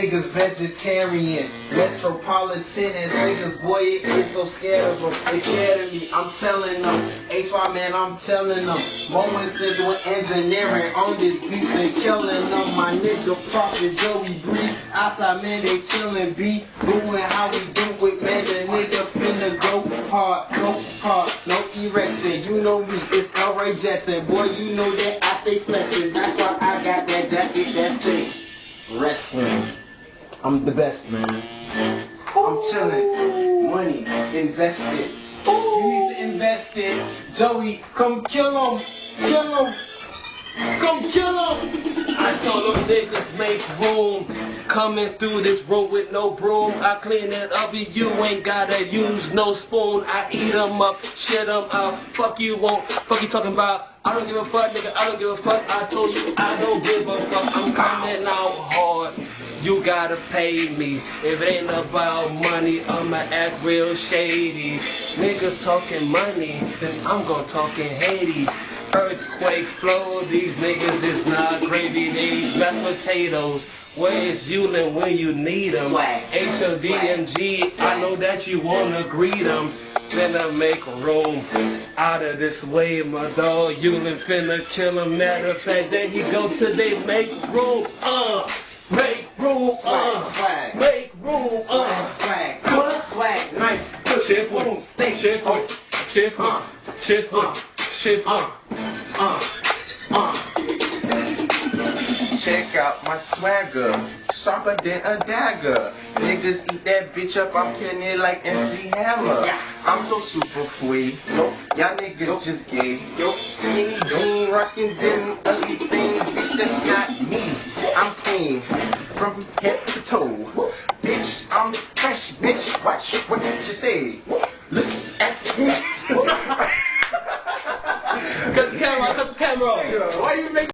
niggas vegetarian. Metropolitan as niggas, boy, it is so scared of them. They scared of me, I'm telling them. H5 man, I'm telling them. Moments of doing engineering on this beat, they killing them. My nigga Prophet Joeybreeze, outside man, they chillin' B. Doing how we do it, man, the nigga finna go hard, no erection. You know me, it's Ray Jetson. Boy, you know that I stay flexing. That's why I got that jacket that says wrestling. I'm the best, man. I'm chillin'. Money invested. You need to invest it. Joey, come kill him. Kill him. Come kill him. I told them niggas make room. Coming through this room with no broom. I clean it up, you ain't gotta use no spoon. I eat them up, shit them out. Fuck you won't, fuck you talking about. I don't give a fuck, nigga, I don't give a fuck. I told you I don't give a fuck. I'm coming out hard. You gotta pay me. If it ain't about money, I'ma act real shady. Niggas talking money, then I'm gon' talk in Haiti. Earthquake flow, these niggas is not gravy, they mashed potatoes. Where is Yulin when you need them? HODMG, I know that you wanna greet them. Finna make room out of this way, my dog. Yulin finna kill him. Matter of fact, there he go today. Make room, make room, make room, swag, nice. Shift one, shift one, shift one, shift one, shift one. Check out my swagger, sharper than a dagger. Niggas eat that bitch up, I'm killing it like MC Hammer. I'm so super free, y'all niggas just gay. Skinny jean, rockin' them ugly things, bitch, that's not me. I'm clean, from head to toe. Bitch, I'm fresh, bitch, watch what you say. Look at me. Cut the camera, cut the camera. Why you make